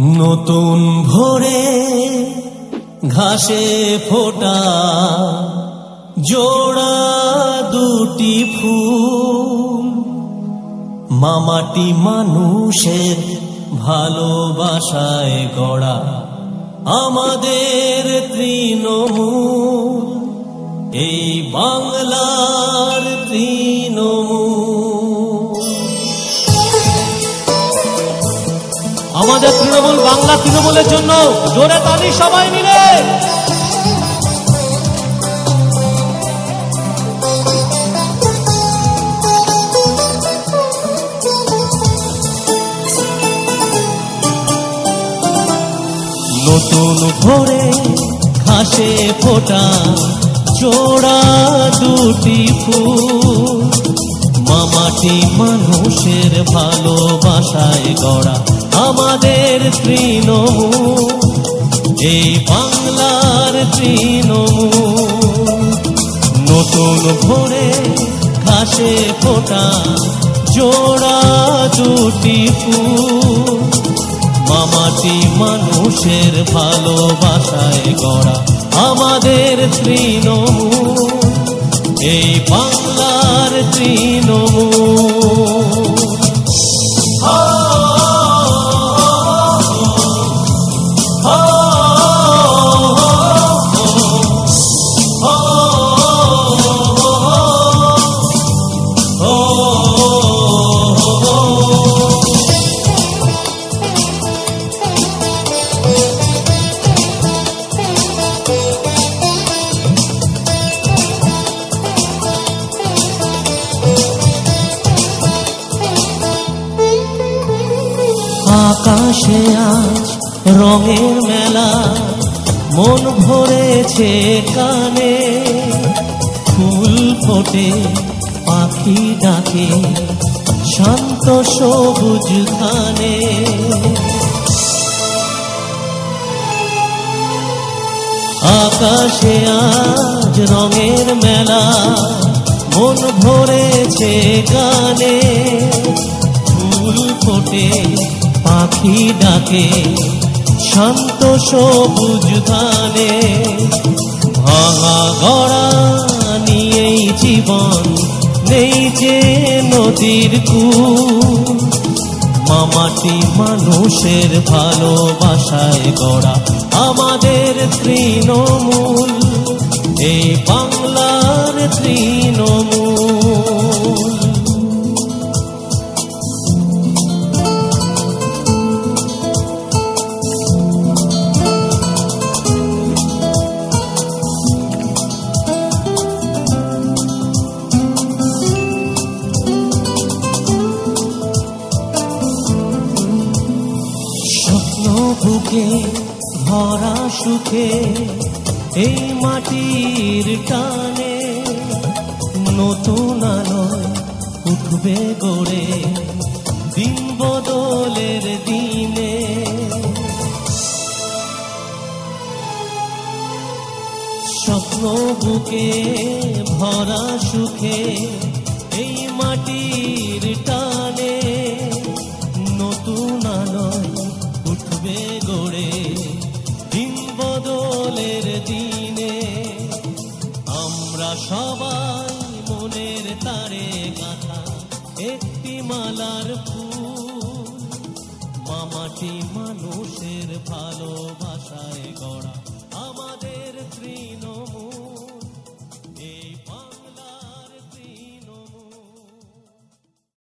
নতুন ভোরে ঘাসে ফোটা জোড়া দুটি ফুল, মামাটি মানুষের ভালোবাসায় গড়া আমাদের তৃণমূল, এই বাংলার তৃণমূল। আমাদের তৃণমূল, বাংলা তৃণমূলের জন্য জোরে তালি সবাই মিলে। নতুন ভোরে ঘাসে ফোটা জোড়া দুটি ফুল, মামাটি মানুষের ভালোবাসায় গড়া আমাদের তৃণমূল, এই বাংলার তৃণমূল। নতুন ভোরে ঘাসে ফোটা জোড়া দুটি ফুল, মামাটি মানুষের ভালোবাসায় গড়া আমাদের তৃণমূল, এই বাংলার তৃণমূল। আকাশে আজ রঙের মেলা, মন ভরেছে কানে, ফুল ফোটে পাখি ডাকে শান্ত সবুজ খানে। আকাশে আজ রঙের মেলা, মন ভরেছে গানে, ফুল ফোটে পাখি ডাকে শান্ত সবুজ ধানে। ভাঙা গড়া নিয়েই জীবন, নেই যে নদীর কূল, মামাটি মানুষের ভালোবাসায় গড়া আমাদের তৃণমূল, এই বাংলার তৃণমূল। বুকে ভরা সুখে এই মাটির টানে, নতুন আলোয় উঠবে গড়ে দিন বদলের দিনে। স্বপ্ন বুকে ভরা সুখে এই মাটির টানে, নতুন আলোয় উঠবে গড়ে দিন বদলের দিনে। আমরা সবাই মনের তারে গাঁথা একটি মালার ফুল, মামাটি মানুষের ভালোবাসায় গড়া আমাদের তৃণমূল।